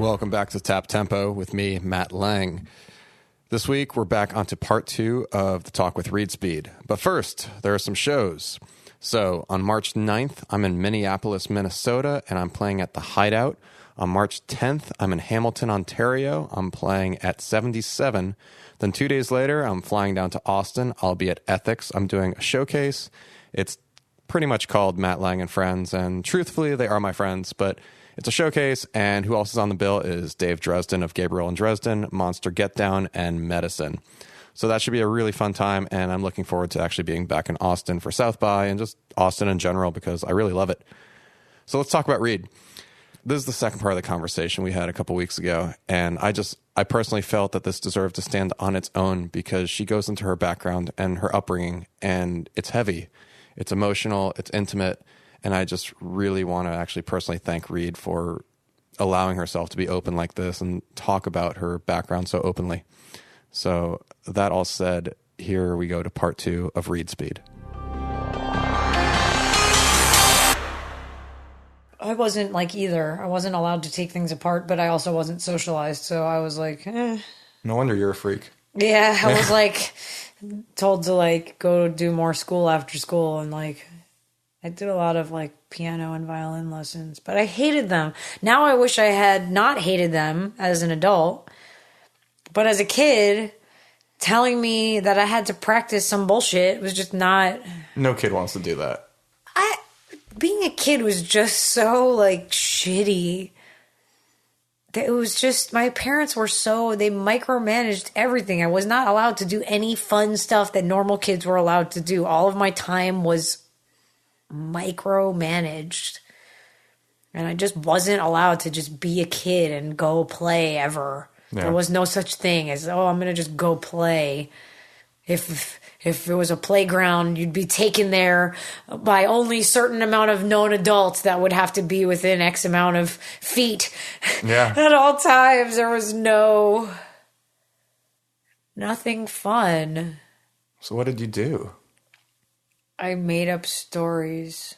Welcome back to Tap Tempo with me, Matt Lang. This week, we're back onto part 2 of the talk with Reid Speed. But first, there are some shows. So, on March 9th, I'm in Minneapolis, Minnesota, and I'm playing at The Hideout. On March 10th, I'm in Hamilton, Ontario. I'm playing at 77. Then 2 days later, I'm flying down to Austin. I'll be at Ethics. I'm doing a showcase. It's pretty much called Matt Lang and Friends, and truthfully, they are my friends, but it's a showcase, and who else is on the bill is Dave Dresden of Gabriel and Dresden, Monster Get Down, and Medicine. So that should be a really fun time, and I'm looking forward to actually being back in Austin for South by, and just Austin in general, because I really love it. So let's talk about Reid. This is the second part of the conversation we had a couple weeks ago, and I personally felt that this deserved to stand on its own because she goes into her background and her upbringing, and it's heavy, it's emotional, it's intimate, and I just really want to actually personally thank Reid for allowing herself to be open like this and talk about her background so openly. So that all said, here we go to part 2 of Reid Speed. I wasn't like either. I wasn't allowed to take things apart, but I also wasn't socialized. So I was like, eh. No wonder you're a freak. Yeah, I was like told to like go do more school after school, and like I did a lot of like piano and violin lessons, but I hated them. Now I wish I had not hated them as an adult, but as a kid, telling me that I had to practice some bullshit was just not. No kid wants to do that. Being a kid was just so like shitty. It was just, my parents were they micromanaged everything. I was not allowed to do any fun stuff that normal kids were allowed to do. All of my time was micromanaged. And I just wasn't allowed to just be a kid and go play ever. Yeah. There was no such thing as, I'm going to just go play. If it was a playground, you'd be taken there by only a certain amount of known adults that would have to be within X amount of feet. Yeah. At all times, there was nothing fun. So what did you do? I made up stories.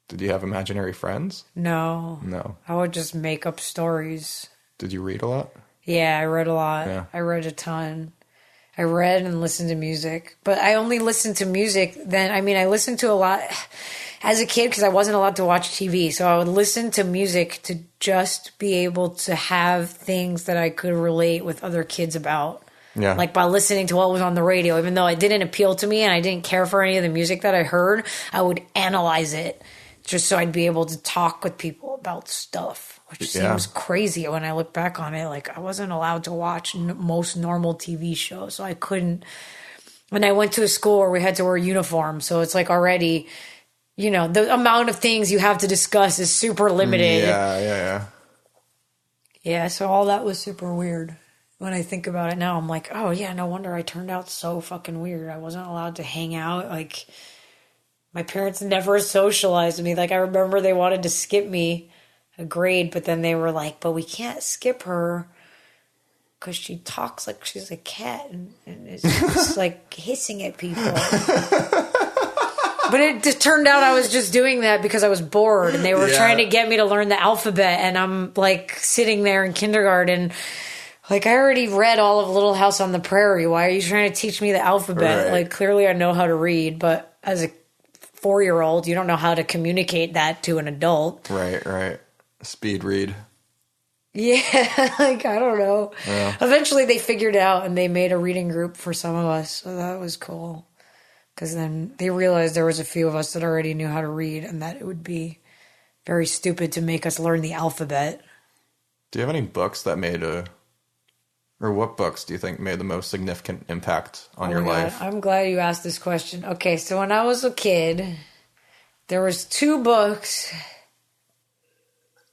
Did you have imaginary friends? No. I would just make up stories. Did you read a lot? Yeah, I read a lot. Yeah. I read a ton. I read and listened to music, but I only listened to music then. I mean, I listened to a lot as a kid because I wasn't allowed to watch TV. So I would listen to music to just be able to have things that I could relate with other kids about. Yeah. Like by listening to what was on the radio, even though it didn't appeal to me and I didn't care for any of the music that I heard, I would analyze it just so I'd be able to talk with people about stuff, which seems crazy when I look back on it. Like I wasn't allowed to watch most normal TV shows, so I couldn't. When I went to a school where we had to wear uniforms, so it's like already, the amount of things you have to discuss is super limited. Yeah, so all that was super weird. When I think about it now, I'm like, oh yeah, no wonder I turned out so fucking weird. I wasn't allowed to hang out. Like, my parents never socialized me. Like, I remember they wanted to skip me a grade, but then they were like, but we can't skip her because she talks like she's a cat and is just like hissing at people. But it just turned out I was just doing that because I was bored and they were trying to get me to learn the alphabet. And I'm like sitting there in kindergarten. Like, I already read all of Little House on the Prairie. Why are you trying to teach me the alphabet? Right. Like, clearly I know how to read, but as a 4-year-old, you don't know how to communicate that to an adult. Right. Speed read. Yeah, like, I don't know. Yeah. Eventually they figured out and they made a reading group for some of us. So that was cool. Because then they realized there was a few of us that already knew how to read and that it would be very stupid to make us learn the alphabet. Do you have any books that or what books do you think made the most significant impact on your life? I'm glad you asked this question. Okay, so when I was a kid, there was 2 books.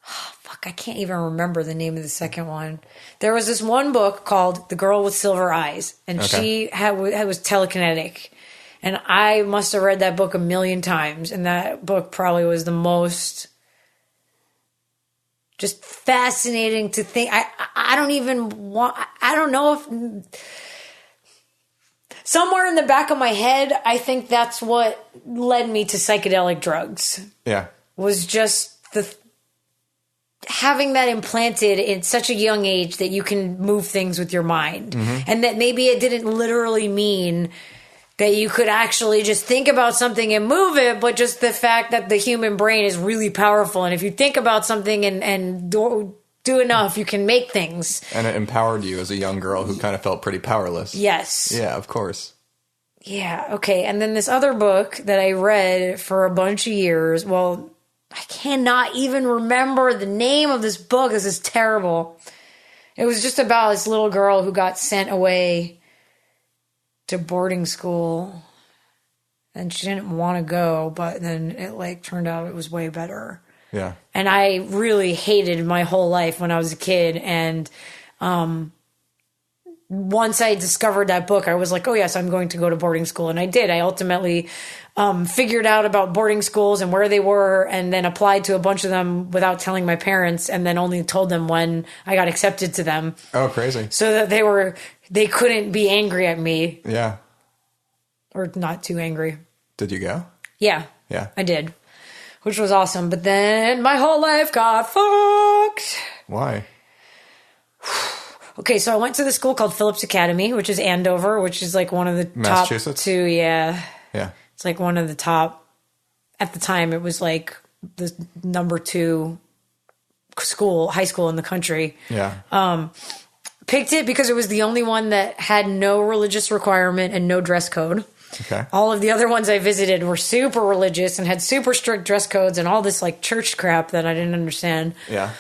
Oh, fuck, I can't even remember the name of the second one. There was this one book called The Girl with Silver Eyes, and she was telekinetic. And I must have read that book a million times, and that book probably was the most just fascinating to think. I don't know if somewhere in the back of my head, I think that's what led me to psychedelic drugs. Yeah. Was just having that implanted at such a young age that you can move things with your mind. And that maybe it didn't literally mean that you could actually just think about something and move it, but just the fact that the human brain is really powerful. And if you think about something and do enough, you can make things. And it empowered you as a young girl who kind of felt pretty powerless. Yes. Yeah, of course. Yeah, okay. And then this other book that I read for a bunch of years, well, I cannot even remember the name of this book. This is terrible. It was just about this little girl who got sent away to boarding school. And she didn't want to go, but then it like turned out it was way better. Yeah. And I really hated my whole life when I was a kid. And once I discovered that book, I was like, oh, yes, I'm going to go to boarding school. And I did. I ultimately figured out about boarding schools and where they were, and then applied to a bunch of them without telling my parents, and then only told them when I got accepted to them. Oh, crazy. So that they couldn't be angry at me. Yeah. Or not too angry. Did you go? Yeah. Yeah. I did. Which was awesome. But then my whole life got fucked. Why? Okay, so I went to the school called Phillips Academy, which is Andover, which is like one of the top Massachusetts? 2. Yeah. Yeah. It's like one of the top, at the time, it was like the number 2 high school in the country. Yeah. Picked it because it was the only one that had no religious requirement and no dress code. Okay. All of the other ones I visited were super religious and had super strict dress codes and all this like church crap that I didn't understand. Yeah.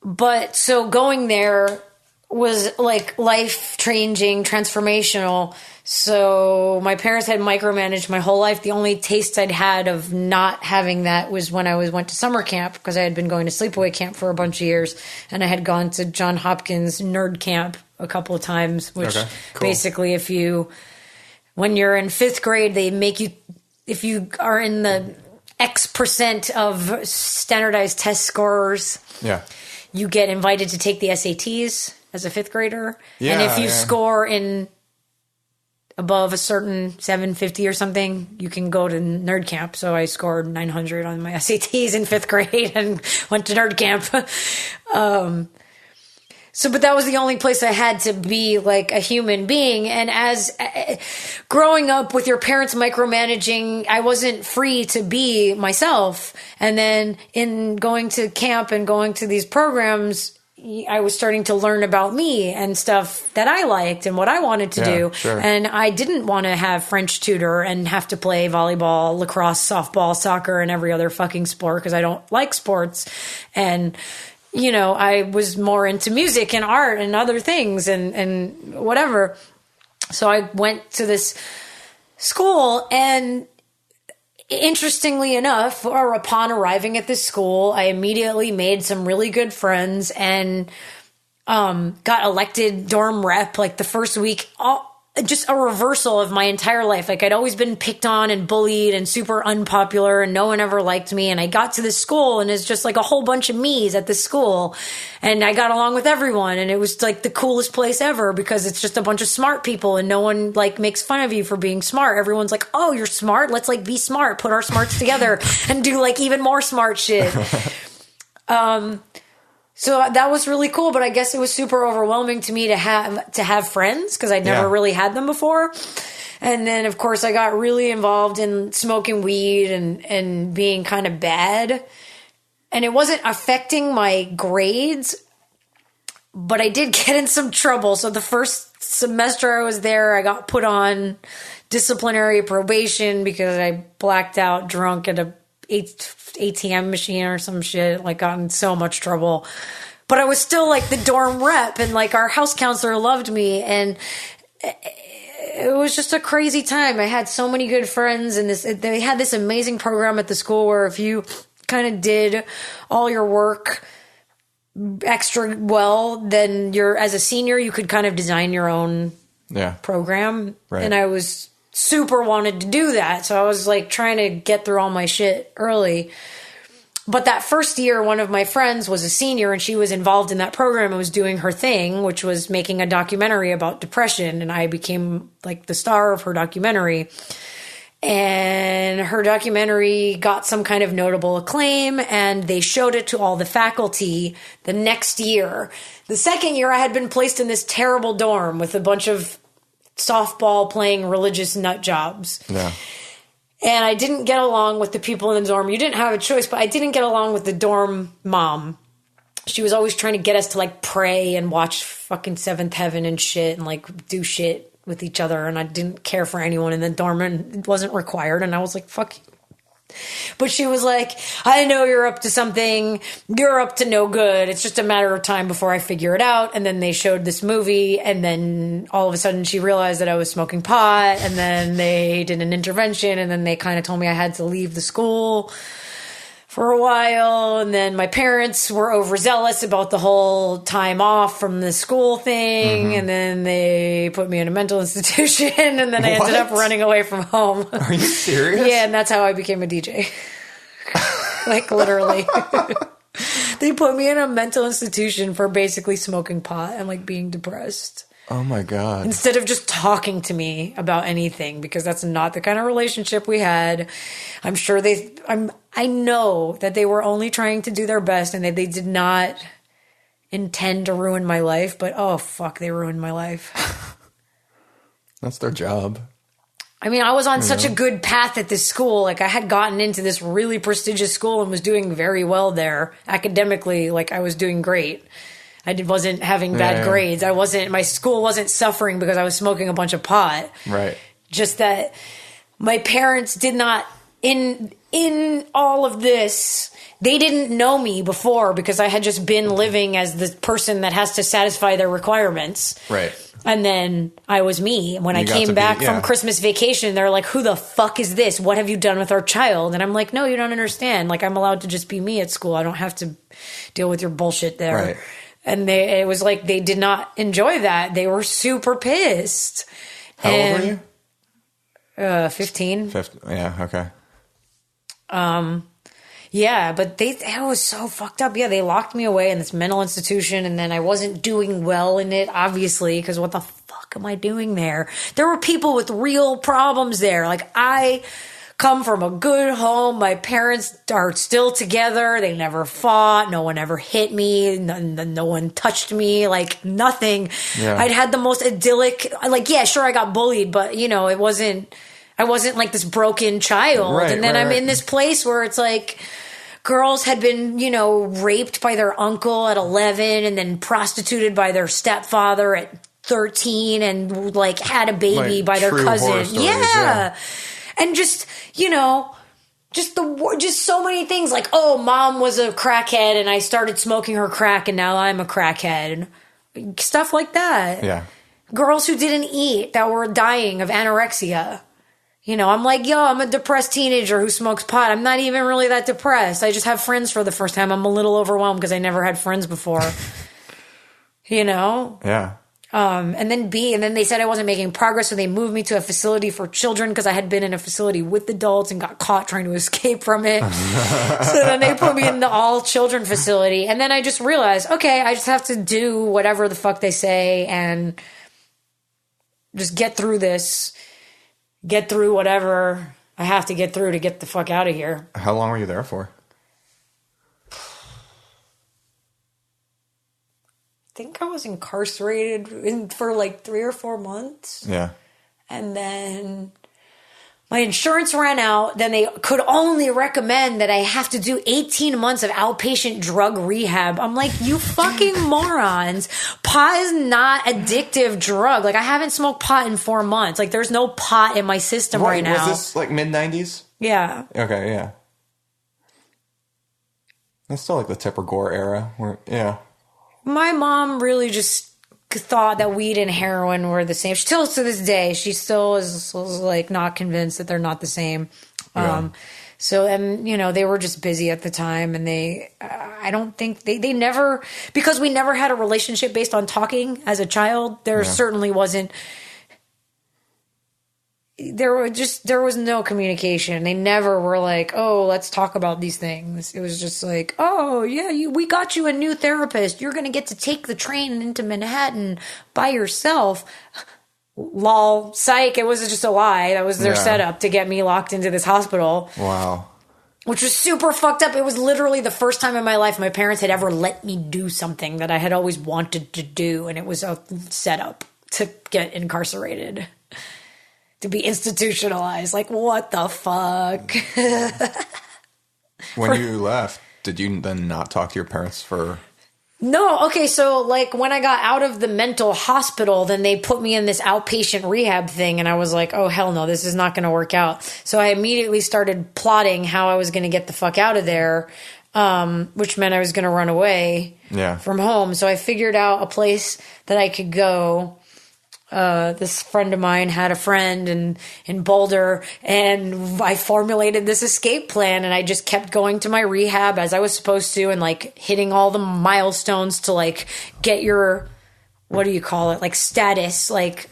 But so going there was like life changing, transformational. So my parents had micromanaged my whole life. The only taste I'd had of not having that was when I went to summer camp, because I had been going to sleepaway camp for a bunch of years, and I had gone to John Hopkins nerd camp a couple of times, which basically when you're in 5th grade, they make you, if you are in the X% of standardized test scorers, Yeah. you get invited to take the SATs as a 5th grader. Yeah, and if you score in above a certain 750 or something, you can go to nerd camp. So I scored 900 on my SATs in 5th grade and went to nerd camp. But that was the only place I had to be like a human being. And as growing up with your parents micromanaging, I wasn't free to be myself. And then in going to camp and going to these programs, I was starting to learn about me and stuff that I liked and what I wanted to do. Sure. And I didn't want to have French tutor and have to play volleyball, lacrosse, softball, soccer, and every other fucking sport because I don't like sports. And I was more into music and art and other things and whatever. So I went to this school, and interestingly enough, or upon arriving at this school, I immediately made some really good friends and got elected dorm rep like the first week. Just a reversal of my entire life. Like I'd always been picked on and bullied and super unpopular and no one ever liked me. And I got to this school and it's just like a whole bunch of me's at this school. And I got along with everyone. And it was like the coolest place ever because it's just a bunch of smart people and no one like makes fun of you for being smart. Everyone's like, oh, you're smart. Let's like be smart, put our smarts together and do like even more smart shit. So that was really cool, but I guess it was super overwhelming to me to have friends because I'd never really had them before. And then, of course, I got really involved in smoking weed and being kind of bad. And it wasn't affecting my grades, but I did get in some trouble. So the first semester I was there, I got put on disciplinary probation because I blacked out drunk at a ATM machine or some shit, like got in so much trouble. But I was still like the dorm rep and like our house counselor loved me and it was just a crazy time. I had so many good friends and they had this amazing program at the school where if you kind of did all your work extra well, then as a senior, you could kind of design your own program. Right. And I was super wanted to do that. So I was like trying to get through all my shit early. But that first year, one of my friends was a senior and she was involved in that program and was doing her thing, which was making a documentary about depression. And I became like the star of her documentary. And her documentary got some kind of notable acclaim, and they showed it to all the faculty the next year. The second year, I had been placed in this terrible dorm with a bunch of softball playing religious nut jobs. Yeah. And I didn't get along with the people in the dorm. You didn't have a choice, but I didn't get along with the dorm mom. She was always trying to get us to like pray and watch fucking Seventh Heaven and shit and like do shit with each other. And I didn't care for anyone in the dorm, and it wasn't required. And I was like, fuck you. But she was like, I know you're up to something. You're up to no good. It's just a matter of time before I figure it out. And then they showed this movie, and then all of a sudden she realized that I was smoking pot, and then they did an intervention, and then they kind of told me I had to leave the school for a while. And then my parents were overzealous about the whole time off from the school thing. And then they put me in a mental institution, and then I ended up running away from home. Are you serious? Yeah, and that's how I became a DJ. Like, literally. They put me in a mental institution for basically smoking pot and like being depressed. Oh my God. Instead of just talking to me about anything, because that's not the kind of relationship we had. I'm sure I know that they were only trying to do their best, and that they did not intend to ruin my life, but oh fuck, they ruined my life. That's their job. I mean, I was on such a good path at this school. Like, I had gotten into this really prestigious school and was doing very well there. Academically, like, I was doing great. I wasn't having bad grades. My school wasn't suffering because I was smoking a bunch of pot. Right. Just that my parents did not, in all of this, they didn't know me before because I had just been living as the person that has to satisfy their requirements. Right. And then I was me. When I came back from Christmas vacation, they're like, who the fuck is this? What have you done with our child? And I'm like, no, you don't understand. Like, I'm allowed to just be me at school. I don't have to deal with your bullshit there. Right. And it was like they did not enjoy that. They were super pissed. How old were you? 15. 15. Yeah, okay. Yeah, but it was so fucked up. Yeah, they locked me away in this mental institution, and then I wasn't doing well in it, obviously, because what the fuck am I doing there? There were people with real problems there. Like, I come from a good home. My parents are still together. They never fought. No one ever hit me. No one touched me. Like, nothing. Yeah. I'd had the most idyllic, like, yeah, sure, I got bullied, but, I wasn't like this broken child. Right, and then right, I'm right. in this place where it's like girls had been, raped by their uncle at 11 and then prostituted by their stepfather at 13 and like had a baby Like by their true cousin. horror stories, Yeah. And just, just so many things like, oh, mom was a crackhead and I started smoking her crack and now I'm a crackhead. Stuff like that. Yeah. Girls who didn't eat that were dying of anorexia. I'm like, yo, I'm a depressed teenager who smokes pot. I'm not even really that depressed. I just have friends for the first time. I'm a little overwhelmed because I never had friends before. Yeah. And then they said I wasn't making progress, so they moved me to a facility for children because I had been in a facility with adults and got caught trying to escape from it. So then they put me in the all children facility. And then I just realized, okay, I just have to do whatever the fuck they say and just get through this. Get through whatever I have to get through to get the fuck out of here. How long were you there for? I think I was incarcerated for like 3 or 4 months. Yeah. And then my insurance ran out. Then they could only recommend that I have to do 18 months of outpatient drug rehab. I'm like, you fucking morons. Pot is not addictive drug. Like, I haven't smoked pot in 4 months. Like, there's no pot in my system right now. Was this like mid-90s? Yeah. Okay, yeah. That's still like the Tipper Gore era. Yeah. My mom really just thought that weed and heroin were the same. Still to this day, she still is like not convinced that they're not the same. Yeah. So, and they were just busy at the time, and I don't think they never, because we never had a relationship based on talking as a child. There certainly wasn't. There was no communication. They never were like, oh, let's talk about these things. It was just like, oh, yeah, we got you a new therapist. You're going to get to take the train into Manhattan by yourself. lol, psych, it was just a lie. That was their setup to get me locked into this hospital. Wow. Which was super fucked up. It was literally the first time in my life my parents had ever let me do something that I had always wanted to do. And it was a setup to get incarcerated, to be institutionalized. Like, what the fuck? When you left, did you then not talk to your parents for... No, okay, so like when I got out of the mental hospital, then they put me in this outpatient rehab thing, and I was like, oh hell no, this is not going to work out. So I immediately started plotting how I was going to get the fuck out of there, which meant I was going to run away from home. So I figured out a place that I could go. This friend of mine had a friend in Boulder, and I formulated this escape plan, and I just kept going to my rehab as I was supposed to, and like hitting all the milestones to like get your, what do you call it? Like status, like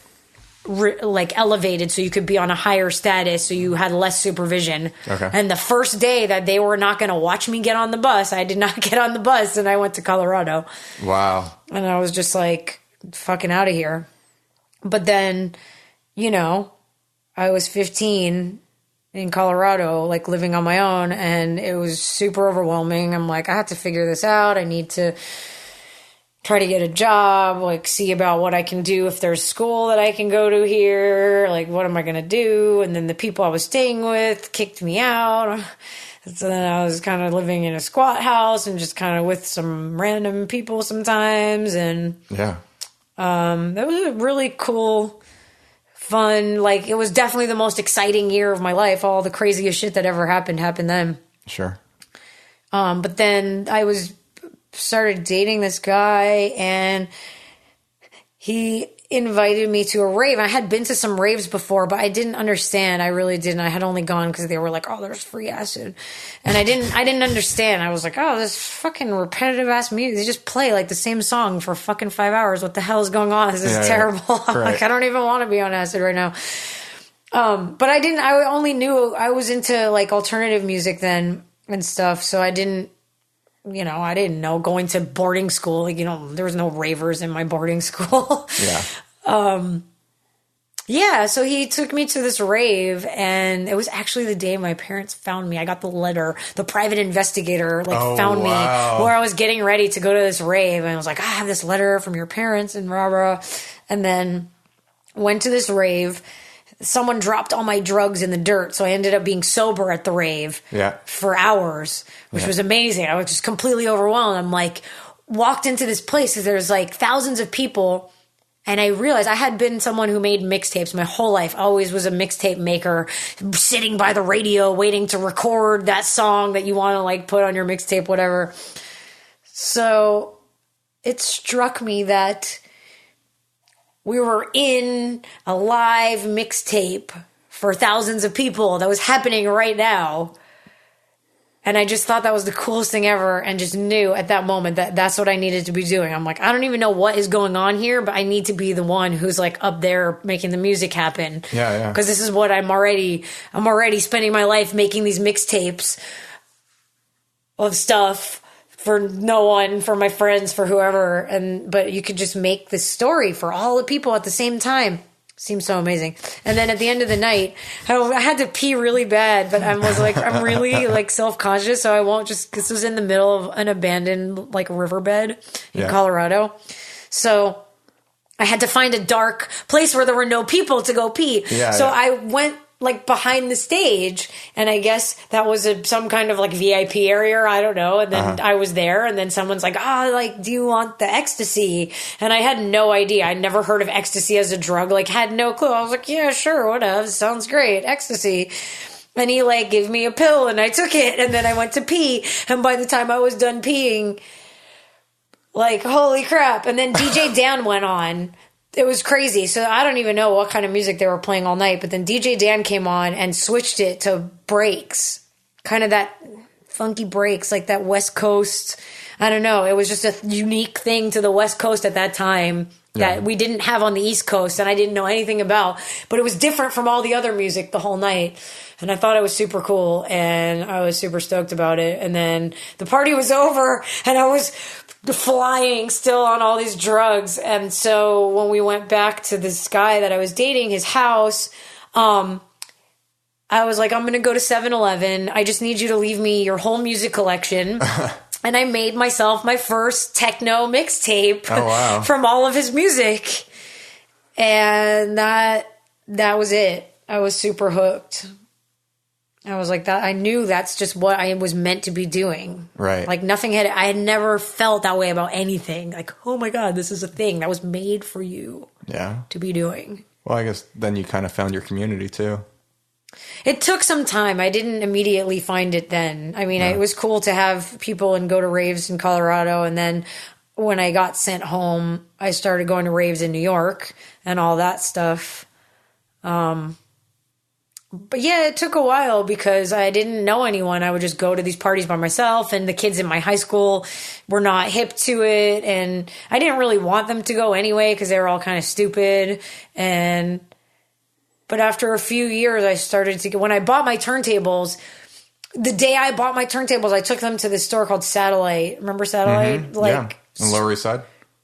elevated so you could be on a higher status so you had less supervision. Okay. And the first day that they were not going to watch me get on the bus, I did not get on the bus, and I went to Colorado. Wow. And I was just like, fucking out of here. But then, you know, I was 15 in Colorado, like living on my own, and it was super overwhelming. I'm like, I have to figure this out. I need to try to get a job, like see about what I can do if there's school that I can go to here. Like, what am I going to do? And then the people I was staying with kicked me out. So then I was kind of living in a squat house and just kind of with some random people sometimes. And that was a really cool, fun, like, it was definitely the most exciting year of my life. All the craziest shit that ever happened then. Sure. But then I started dating this guy, and he invited me to a rave. I had been to some raves before, but I didn't understand. I really didn't. I had only gone because they were like, oh, there's free acid. And I didn't understand. I was like, oh, this fucking repetitive ass music. They just play like the same song for fucking 5 hours. What the hell is going on? This is terrible. I'm like, I don't even want to be on acid right now. But I only knew I was into like alternative music then and stuff. So I didn't know, going to boarding school, like, there was no ravers in my boarding school. So he took me to this rave, and it was actually the day my parents found me. I got the letter. The private investigator found me where I was getting ready to go to this rave, and I was like, I have this letter from your parents and rah rah. And then went to this rave. Someone dropped all my drugs in the dirt, so I ended up being sober at the rave for hours, which was amazing. I was just completely overwhelmed. I'm like, walked into this place, there's like thousands of people, and I realized I had been someone who made mixtapes my whole life. I always was a mixtape maker, sitting by the radio waiting to record that song that you want to like put on your mixtape, whatever. So it struck me that we were in a live mixtape for thousands of people that was happening right now. And I just thought that was the coolest thing ever, and just knew at that moment that that's what I needed to be doing. I'm like, I don't even know what is going on here, but I need to be the one who's like up there making the music happen. Because this is what I'm already spending my life making these mixtapes of stuff for no one, for my friends, for whoever. But you could just make this story for all the people at the same time. Seems so amazing. And then at the end of the night, I had to pee really bad, but I was like, I'm really like self-conscious, so I won't just, this was in the middle of an abandoned like riverbed in Colorado. So I had to find a dark place where there were no people to go pee. I went like behind the stage, and I guess that was some kind of like VIP area, or I don't know. And then I was there, and then someone's like, do you want the ecstasy? And I had no idea. I'd never heard of ecstasy as a drug, like had no clue. I was like, yeah, sure, whatever, sounds great, ecstasy. And he like gave me a pill, and I took it, and then I went to pee. And by the time I was done peeing, like, holy crap. And then DJ Dan went on. It was crazy. So I don't even know what kind of music they were playing all night. But then DJ Dan came on and switched it to breaks. Kind of that funky breaks, like that West Coast. I don't know. It was just a unique thing to the West Coast at that time that we didn't have on the East Coast, and I didn't know anything about. But it was different from all the other music the whole night. And I thought it was super cool, and I was super stoked about it. And then the party was over, and I was flying still on all these drugs. And so when we went back to this guy that I was dating, his house, I was like, I'm going to go to 7-Eleven. I just need you to leave me your whole music collection. And I made myself my first techno mixtape from all of his music. And that was it. I was super hooked. I was like that. I knew that's just what I was meant to be doing. Right. Like I had never felt that way about anything. Like, oh my God, this is a thing that was made for you to be doing. Well, I guess then you kind of found your community too. It took some time. I didn't immediately find it then. I mean, it was cool to have people and go to raves in Colorado. And then when I got sent home, I started going to raves in New York and all that stuff. But yeah, it took a while because I didn't know anyone. I would just go to these parties by myself, and the kids in my high school were not hip to it. And I didn't really want them to go anyway because they were all kind of stupid. But after a few years, I started to, when I bought my turntables, the day I bought my turntables, I took them to this store called Satellite. Remember Satellite? Mm-hmm. Yeah. On Lower East Side?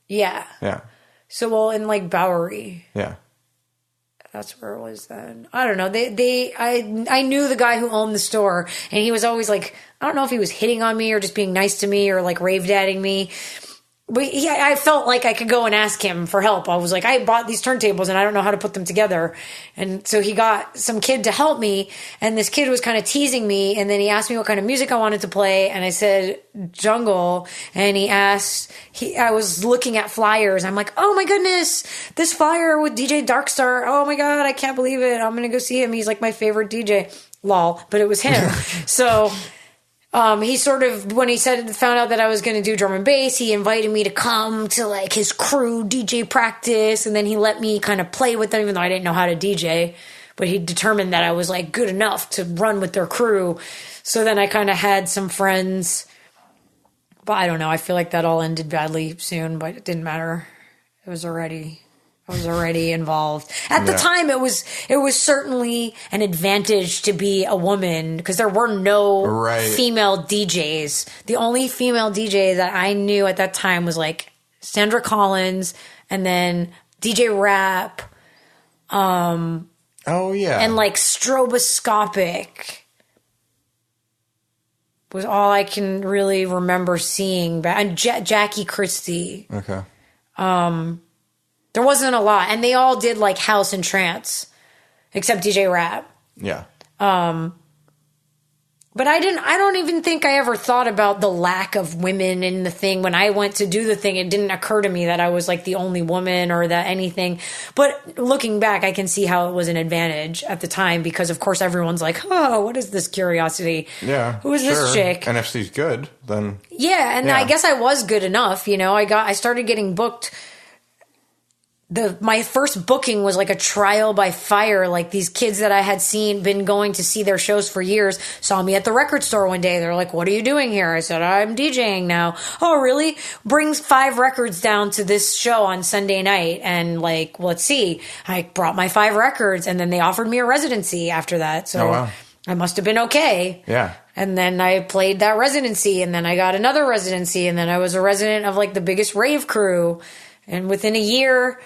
Yeah. Yeah. So, well, in like Bowery. Yeah. That's where it was then. I don't know. I knew the guy who owned the store, and he was always like, I don't know if he was hitting on me or just being nice to me or like rave dadding me. But I felt like I could go and ask him for help. I was like, I bought these turntables and I don't know how to put them together. And so he got some kid to help me, and this kid was kind of teasing me. And then he asked me what kind of music I wanted to play. And I said, jungle. And I was looking at flyers. I'm like, oh my goodness, this flyer with DJ Darkstar. Oh my God, I can't believe it. I'm going to go see him. He's like my favorite DJ. Lol. But it was him. So he sort of, when he found out that I was going to do drum and bass, he invited me to come to like his crew DJ practice. And then he let me kind of play with them, even though I didn't know how to DJ, but he determined that I was like good enough to run with their crew. So then I kind of had some friends, but I don't know. I feel like that all ended badly soon, but it didn't matter. I was already involved. At the time, it was certainly an advantage to be a woman because there were no female DJs. The only female DJ that I knew at that time was like Sandra Collins, and then DJ Rap. And like Stroboscopic was all I can really remember seeing. And Jackie Christie. Okay. There wasn't a lot, and they all did like house and trance, except DJ Rap. Yeah. But I don't even think I ever thought about the lack of women in the thing. When I went to do the thing, it didn't occur to me that I was like the only woman or that anything. But looking back, I can see how it was an advantage at the time because, of course, everyone's like, oh, what is this curiosity? Yeah. Who is this chick? And if she's good, then. Yeah, and I guess I was good enough. You know, I started getting booked. My first booking was like a trial by fire. Like these kids that I had been going to see their shows for years, saw me at the record store one day. They're like, what are you doing here? I said, I'm DJing now. Oh, really? Brings 5 records down to this show on Sunday night. And like, let's see. I brought my 5 records, and then they offered me a residency after that. So I must have been okay. Yeah. And then I played that residency, and then I got another residency, and then I was a resident of like the biggest rave crew. And within a year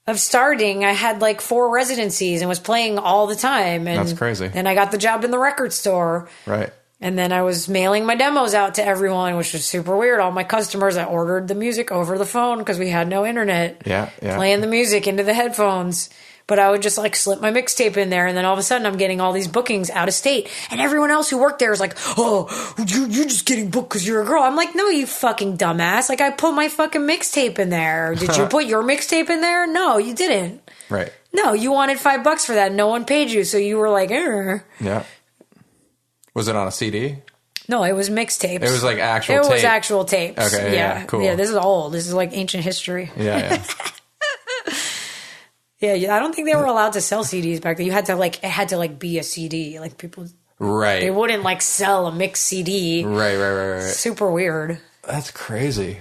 of starting, I had like 4 residencies and was playing all the time. And that's crazy. Then I got the job in the record store. Right. And then I was mailing my demos out to everyone, which was super weird. All my customers, I ordered the music over the phone because we had no internet. Yeah. Playing the music into the headphones. But I would just like slip my mixtape in there, and then all of a sudden I'm getting all these bookings out of state. And everyone else who worked there is like, oh, you're just getting booked because you're a girl. I'm like, no, you fucking dumbass. Like, I put my fucking mixtape in there. Did you put your mixtape in there? No, you didn't. Right. No, you wanted $5 for that. No one paid you. So you were like, Yeah. Was it on a CD? No, it was mixtapes. It was like actual tape. It was actual tapes. Okay, yeah, cool. Yeah, this is old. This is like ancient history. Yeah. Yeah, I don't think they were allowed to sell CDs back then. It had to be a CD. Like people, right? They wouldn't like sell a mixed CD. Right. Super weird. That's crazy.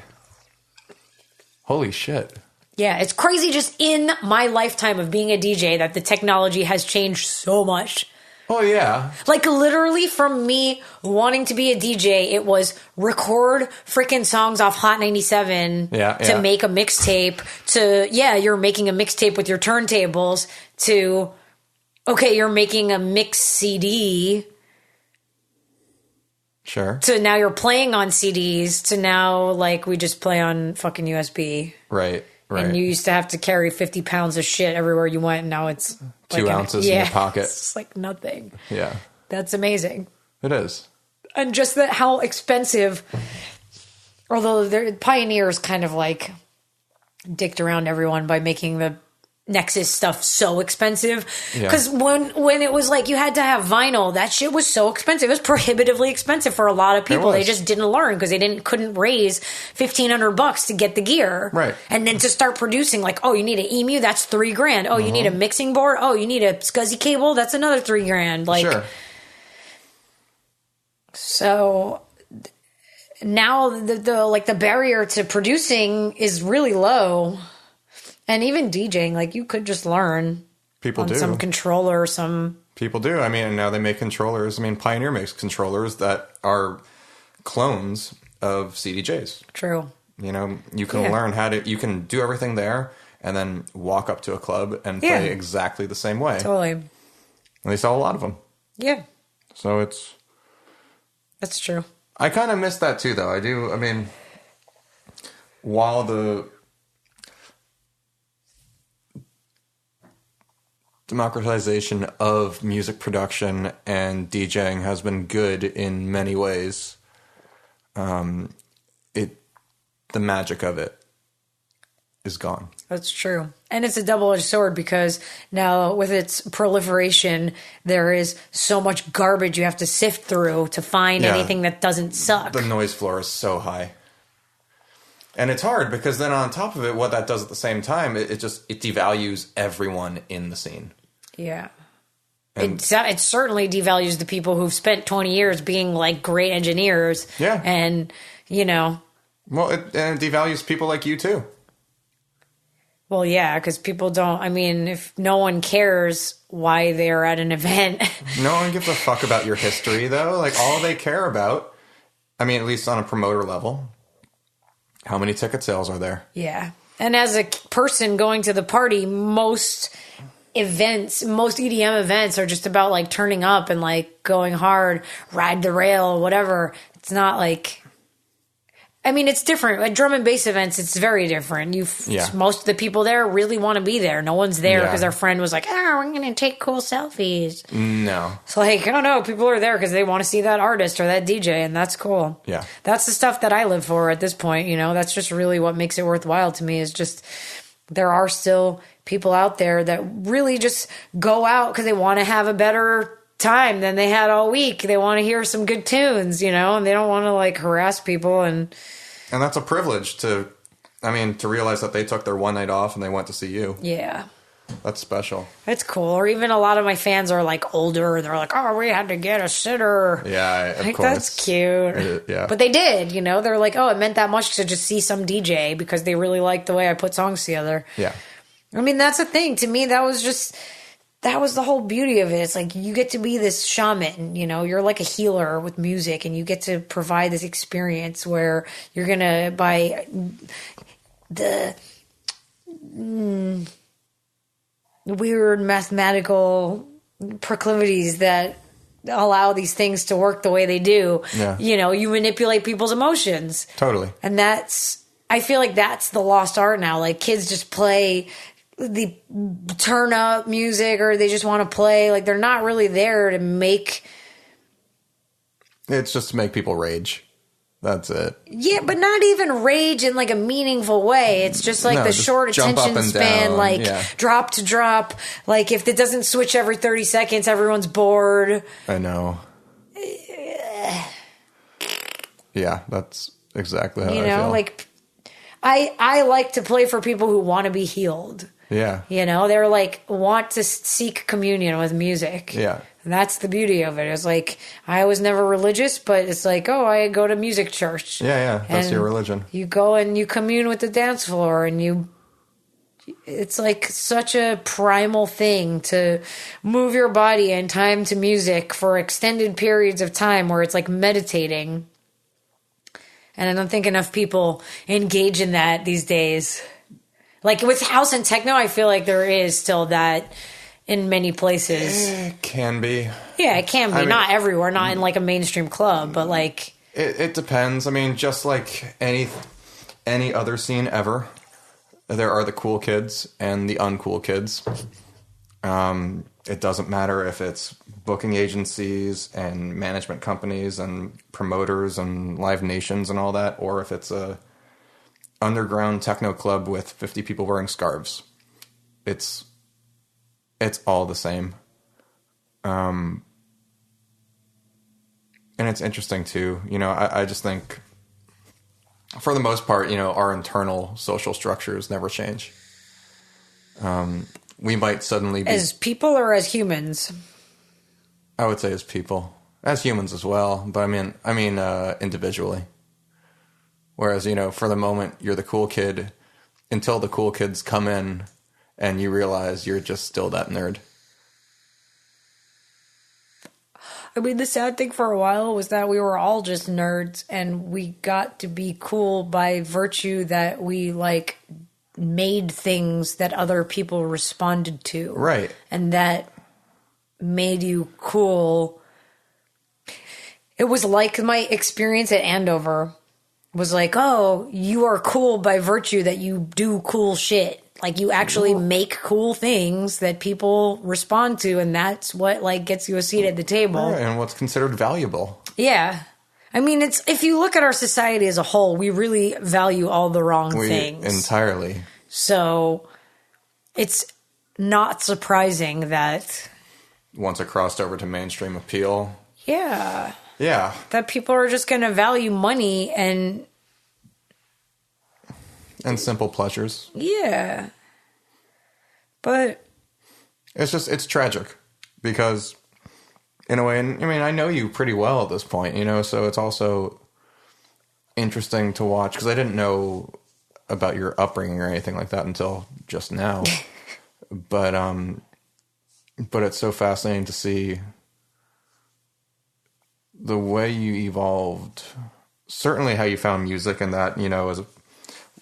Holy shit. Yeah, it's crazy just in my lifetime of being a DJ that the technology has changed so much. Oh, yeah. Like, literally, from me wanting to be a DJ, it was record freaking songs off Hot 97 to make a mixtape, to, you're making a mixtape with your turntables, to, okay, you're making a mix CD. Sure. To now you're playing on CDs, to now, like, we just play on fucking USB. Right. And you used to have to carry 50 pounds of shit everywhere you went, and now it's 2 ounces in your pocket. It's like nothing. Yeah. That's amazing. It is. And just that how expensive, although Pioneers kind of like dicked around everyone by making the Nexus stuff so expensive. Because when it was like you had to have vinyl, that shit was so expensive. It was prohibitively expensive for a lot of people. They just didn't learn because they couldn't raise $1,500 to get the gear. Right. And then to start producing, like, oh, you need an EMU, that's $3,000. Oh, you need a mixing board. Oh, you need a SCSI cable, that's another $3,000. Like, sure. So now the barrier to producing is really low. And even DJing, like, you could just learn some controller or some... People do. I mean, now they make controllers. I mean, Pioneer makes controllers that are clones of CDJs. True. You know, you can learn you can do everything there and then walk up to a club and play exactly the same way. Totally. And they sell a lot of them. Yeah. So That's true. I kind of miss that too, though. I do. I mean, while the democratization of music production and DJing has been good in many ways, the magic of it is gone. That's true. And it's a double-edged sword because now with its proliferation, there is so much garbage you have to sift through to find anything that doesn't suck. The noise floor is so high. And it's hard because then on top of it, what that does at the same time, it devalues everyone in the scene. Yeah. It certainly devalues the people who've spent 20 years being like great engineers. Yeah. And, you know. Well, it devalues people like you too. Well, yeah, because people don't, I mean, if no one cares why they're at an event. No one gives a fuck about your history, though. Like, all they care about, I mean, at least on a promoter level, how many ticket sales are there? Yeah. And as a person going to the party, most EDM events are just about like turning up and like going hard, ride the rail, whatever. It's not like, I mean, it's different. At drum and bass events, it's very different. Most of the people there really want to be there. No one's there because their friend was like, we're going to take cool selfies. No. It's like, I don't know. People are there because they want to see that artist or that DJ, and that's cool. Yeah. That's the stuff that I live for at this point. You know, that's just really what makes it worthwhile to me is just there are still people out there that really just go out because they want to have a better time than they had all week. They want to hear some good tunes, you know, and they don't want to like harass people. And that's a privilege to realize that they took their one night off and they went to see you. Yeah. That's special. It's cool. Or even a lot of my fans are like older and they're like, oh, we had to get a sitter. Yeah, of course. That's cute. Yeah. But they did, you know, they're like, oh, it meant that much to just see some DJ because they really liked the way I put songs together. Yeah. I mean, that's the thing. To me, that was the whole beauty of it. It's like you get to be this shaman, you know, you're like a healer with music and you get to provide this experience where you're going to, by the weird mathematical proclivities that allow these things to work the way they do, you know, you manipulate people's emotions. Totally. And I feel like that's the lost art now. Like kids just play the turn up music or they just want to play. Like they're not really there to make. It's just to make people rage. That's it. Yeah, but not even rage in like a meaningful way. It's just like the short attention span, down. Like drop to drop. Like if it doesn't switch every 30 seconds, everyone's bored. I know. Yeah, that's exactly how I feel. Like I like to play for people who want to be healed. Yeah. You know, they're like, want to seek communion with music. Yeah. And that's the beauty of it. It's like, I was never religious, but it's like, oh, I go to music church. Yeah, yeah. That's your religion. You go and you commune with the dance floor and you It's like such a primal thing to move your body and time to music for extended periods of time where it's like meditating. And I don't think enough people engage in that these days. Like with house and techno, I feel like there is still that in many places. It can be. Yeah, it can be. Not everywhere, not in like a mainstream club, but like... It depends. I mean, just like any other scene ever, there are the cool kids and the uncool kids. It doesn't matter if it's booking agencies and management companies and promoters and Live Nations and all that, or if it's a underground techno club with 50 people wearing scarves. It's all the same. And it's interesting too. You know, I just think for the most part, you know, our internal social structures never change. We might suddenly be... As people or as humans? I would say as people. As humans as well, but I mean individually. Whereas, you know, for the moment, you're the cool kid until the cool kids come in and you realize you're just still that nerd. I mean, the sad thing for a while was that we were all just nerds and we got to be cool by virtue that we, like, made things that other people responded to. Right. And that made you cool. It was like my experience at Andover was like, oh, you are cool by virtue that you do cool shit. Like, you actually make cool things that people respond to, and that's what, like, gets you a seat at the table. Right, and what's considered valuable. Yeah. I mean, it's if you look at our society as a whole, we really value all the wrong things. Entirely. So it's not surprising that... Once it crossed over to mainstream appeal. Yeah. Yeah. That people are just going to value money and... And simple pleasures. Yeah. But... It's tragic. Because, in a way, and I mean, I know you pretty well at this point, you know, so it's also interesting to watch. Because I didn't know about your upbringing or anything like that until just now. But it's so fascinating to see the way you evolved. Certainly how you found music and that, you know,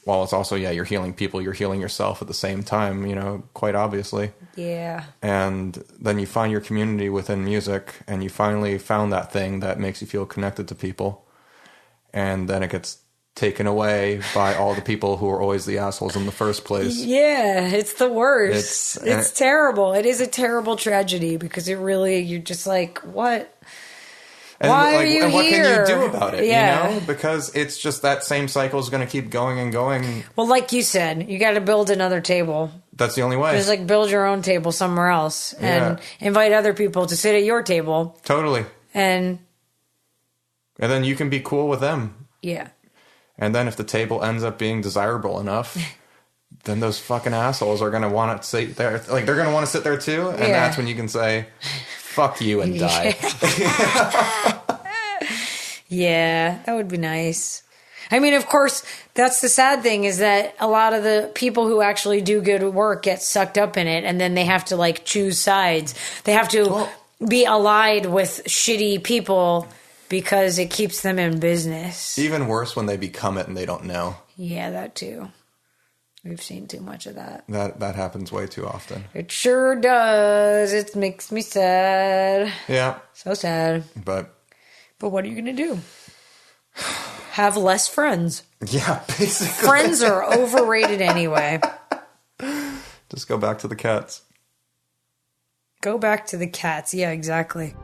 while it's also, yeah, you're healing people, you're healing yourself at the same time, you know, quite obviously. Yeah. And then you find your community within music and you finally found that thing that makes you feel connected to people. And then it gets taken away by all the people who are always the assholes in the first place. Yeah, it's the worst. It's terrible. It is a terrible tragedy because it really, you're just like, what? Why are you here? And what can you do about it, yeah. you know? Because it's just that same cycle is going to keep going and going. Well, like you said, you got to build another table. That's the only way. Just like build your own table somewhere else and invite other people to sit at your table. Totally. And then you can be cool with them. Yeah. And then if the table ends up being desirable enough, then those fucking assholes are going to want to sit there. Like, they're going to want to sit there too. And that's when you can say, fuck you and die. Yeah, that would be nice. I mean, of course, that's the sad thing is that a lot of the people who actually do good work get sucked up in it and then they have to like choose sides. They have to be allied with shitty people because it keeps them in business. Even worse when they become it and they don't know. Yeah, that too. We've seen too much of that. That happens way too often. It sure does. It makes me sad. Yeah. So sad. But what are you going to do? Have less friends. Yeah, basically. Friends are overrated anyway. Just go back to the cats. Go back to the cats. Yeah, exactly.